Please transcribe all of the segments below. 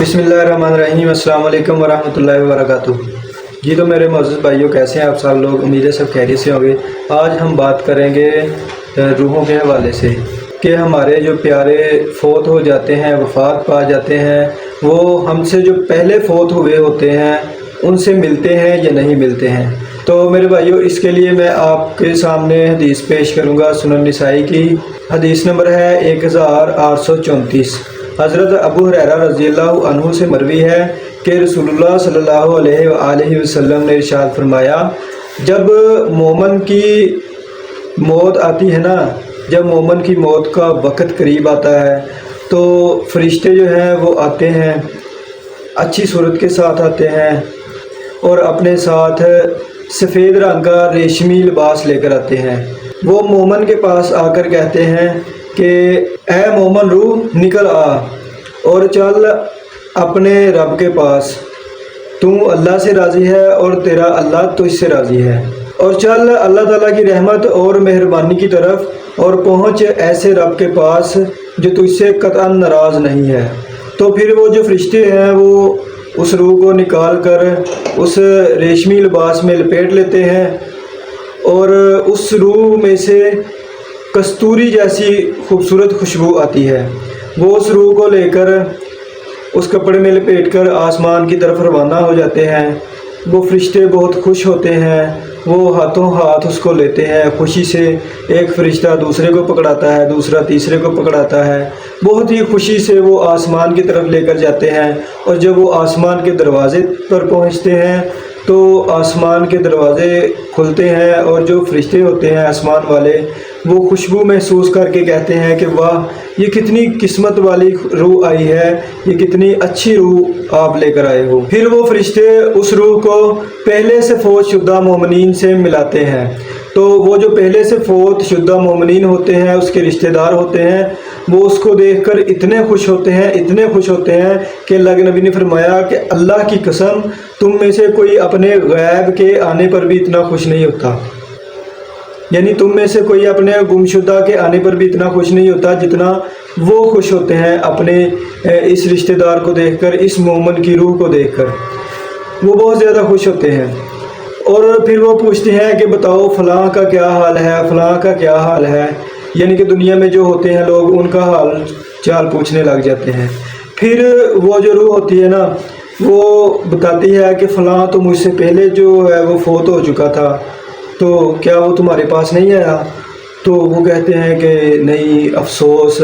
बिस्मिल्लाहिर्रहमानिर्रहीम। अस्सलाम वालेकुम वरहमतुल्लाहि वबरकातुह। जी तो मेरे मोअज़्ज़ज़ भाइयों, कैसे हैं आप सब लोग? उम्मीद है सब खैरियत से होंगे। आज हम बात करेंगे रूहों के हवाले से कि हमारे जो प्यारे फ़ौत हो जाते हैं, वफ़ात पा जाते हैं, वो हमसे जो पहले फ़ौत हुए होते हैं उनसे मिलते हैं या नहीं मिलते हैं। तो मेरे भाइयों, इसके लिए मैं आपके सामने हदीस पेश करूँगा सुनन नसाई की। हदीस नंबर है 1834। हज़रत अबू हुरैरा रज़ियल्लाहु अन्हु से मरवी है कि रसूलुल्लाह सल्लल्लाहु अलैहि वसल्लम ने इरशाद फरमाया, जब मोमन की मौत आती है ना, जब मोमन की मौत का वक़्त करीब आता है तो फरिश्ते जो हैं वो आते हैं, अच्छी सूरत के साथ आते हैं और अपने साथ सफ़ेद रंग का रेशमी लिबास लेकर आते हैं। वो मोमन के पास आकर कहते हैं कि ए मोमन रूह, निकल आ और चल अपने रब के पास। तू अल्लाह से राज़ी है और तेरा अल्लाह तुझसे राज़ी है, और चल अल्लाह ताला की रहमत और मेहरबानी की तरफ और पहुँच ऐसे रब के पास जो तुझसे कतअन नाराज़ नहीं है। तो फिर वो जो फरिश्ते हैं वो उस रूह को निकाल कर उस रेशमी लिबास में लपेट लेते हैं और उस रूह में से कस्तूरी जैसी खूबसूरत खुशबू आती है। वो उस रूह को लेकर उस कपड़े में लपेट कर आसमान की तरफ रवाना हो जाते हैं। वो फरिश्ते बहुत खुश होते हैं, वो हाथों हाथ उसको लेते हैं खुशी से। एक फ़रिश्ता दूसरे को पकड़ाता है, दूसरा तीसरे को पकड़ाता है। बहुत ही खुशी से वो आसमान की तरफ लेकर जाते हैं, और जब वो आसमान के दरवाज़े पर पहुंचते हैं तो आसमान के दरवाज़े खुलते हैं और जो फरिश्ते होते हैं आसमान वाले, वो खुशबू महसूस करके कहते हैं कि वाह, ये कितनी किस्मत वाली रूह आई है, ये कितनी अच्छी रूह आप लेकर आए हो। फिर वो फरिश्ते उस रूह को पहले से फौत शुदा मोमिनीन से मिलाते हैं। तो वो जो पहले से फौत शुदा मोमिनीन होते हैं, उसके रिश्तेदार होते हैं, वो उसको देखकर इतने खुश होते हैं, इतने खुश होते हैं कि अल्लाह के नबी ने फरमाया कि अल्लाह की कसम, तुम में से कोई अपने गैब के आने पर भी इतना खुश नहीं होता। यानी तुम में से कोई अपने गुमशुदा के आने पर भी इतना खुश नहीं होता जितना वो खुश होते हैं अपने इस रिश्तेदार को देखकर, इस मोमन की रूह को देखकर। वो बहुत ज़्यादा खुश होते हैं। और फिर वो पूछते हैं कि बताओ फ़लाँ का क्या हाल है, फ़लाँ का क्या हाल है। यानी कि दुनिया में जो होते हैं लोग, उनका हाल चाल पूछने लग जाते हैं। फिर वो जो रूह होती है ना, वो बताती है कि फ़लाँ तो मुझसे पहले जो है वो फ़ौत हो चुका था, तो क्या वो तुम्हारे पास नहीं आया? तो वो कहते हैं कि नहीं, अफसोस,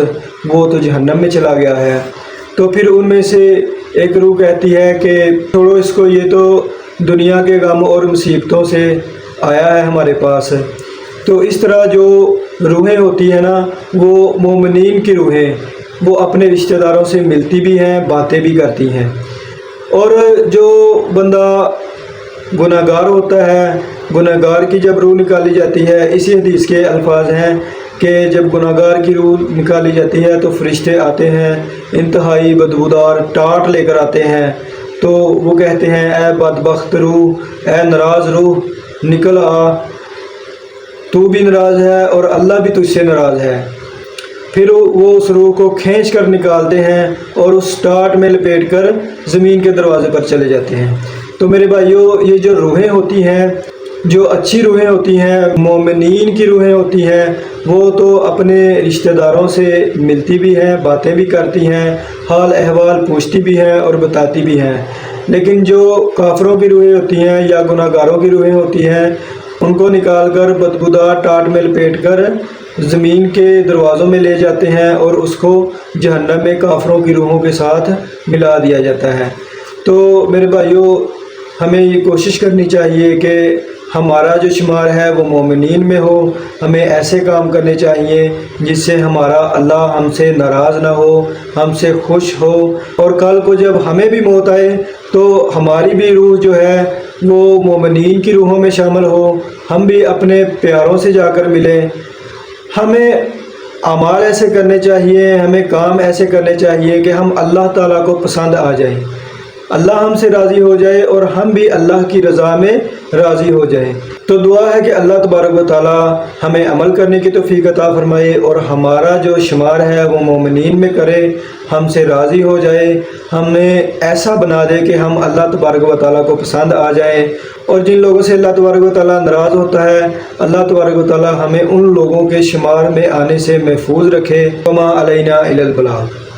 वो तो जहन्नम में चला गया है। तो फिर उनमें से एक रूह कहती है कि छोड़ो इसको, ये तो दुनिया के गम और मुसीबतों से आया है हमारे पास। तो इस तरह जो रूहें होती हैं ना, वो मोमिनीन की रूहें, वो अपने रिश्तेदारों से मिलती भी हैं, बातें भी करती हैं। और जो बंदा गुनाहगार होता है, गुनाहगार की जब रूह निकाली जाती है, इसी हदीस के अल्फाज हैं कि जब गुनाहगार की रूह निकाली जाती है तो फरिश्ते आते हैं, इंतहाई बदबूदार टाट लेकर आते हैं। तो वो कहते हैं, ए बदबख्त रूह, ए नाराज़ रूह, निकल आ, तू भी नाराज़ है और अल्लाह भी तुझसे नाराज़ है। फिर वो उस रूह को खींच कर निकालते हैं और उस टाट में लपेट कर ज़मीन के दरवाज़े पर चले जाते हैं। तो मेरे भाइयों, ये जो रूहें होती हैं, जो अच्छी रूहें होती हैं, मोमिनीन की रूहें होती हैं, वो तो अपने रिश्तेदारों से मिलती भी हैं, बातें भी करती हैं, हाल अहवाल पूछती भी हैं और बताती भी हैं। लेकिन जो काफरों की रूहें होती हैं या गुनाहगारों की रूहें होती हैं, उनको निकाल कर बदबूदार टाट में लपेट कर ज़मीन के दरवाज़ों में ले जाते हैं और उसको जहन्नम में काफरों की रूहों के साथ मिला दिया जाता है। तो मेरे भाइयों, हमें ये कोशिश करनी चाहिए कि हमारा जो शुमार है वो मोमिनीन में हो। हमें ऐसे काम करने चाहिए जिससे हमारा अल्लाह हमसे नाराज़ ना हो, हमसे खुश हो, और कल को जब हमें भी मौत आए तो हमारी भी रूह जो है वो मोमिनीन की रूहों में शामिल हो, हम भी अपने प्यारों से जाकर मिलें। हमें अमाल ऐसे करने चाहिए, हमें काम ऐसे करने चाहिए कि हम अल्लाह ताला को पसंद आ जाएं। اللہ ہم سے راضی ہو جائے اور ہم بھی اللہ کی رضا میں راضی ہو جائیں۔ تو دعا ہے کہ اللہ تبارک و تعالی ہمیں عمل کرنے کی توفیق عطا فرمائے اور ہمارا جو شمار ہے وہ مومنین میں کرے، ہم سے راضی ہو جائے، ہمیں ایسا بنا دے کہ ہم اللہ تبارک و تعالیٰ کو پسند آ جائیں، اور جن لوگوں سے اللہ تبارک و تعالیٰ ناراض ہوتا ہے اللہ تبارک و تعالیٰ ہمیں ان لوگوں کے شمار میں آنے سے محفوظ رکھے۔ وما علینا الا البلاغ۔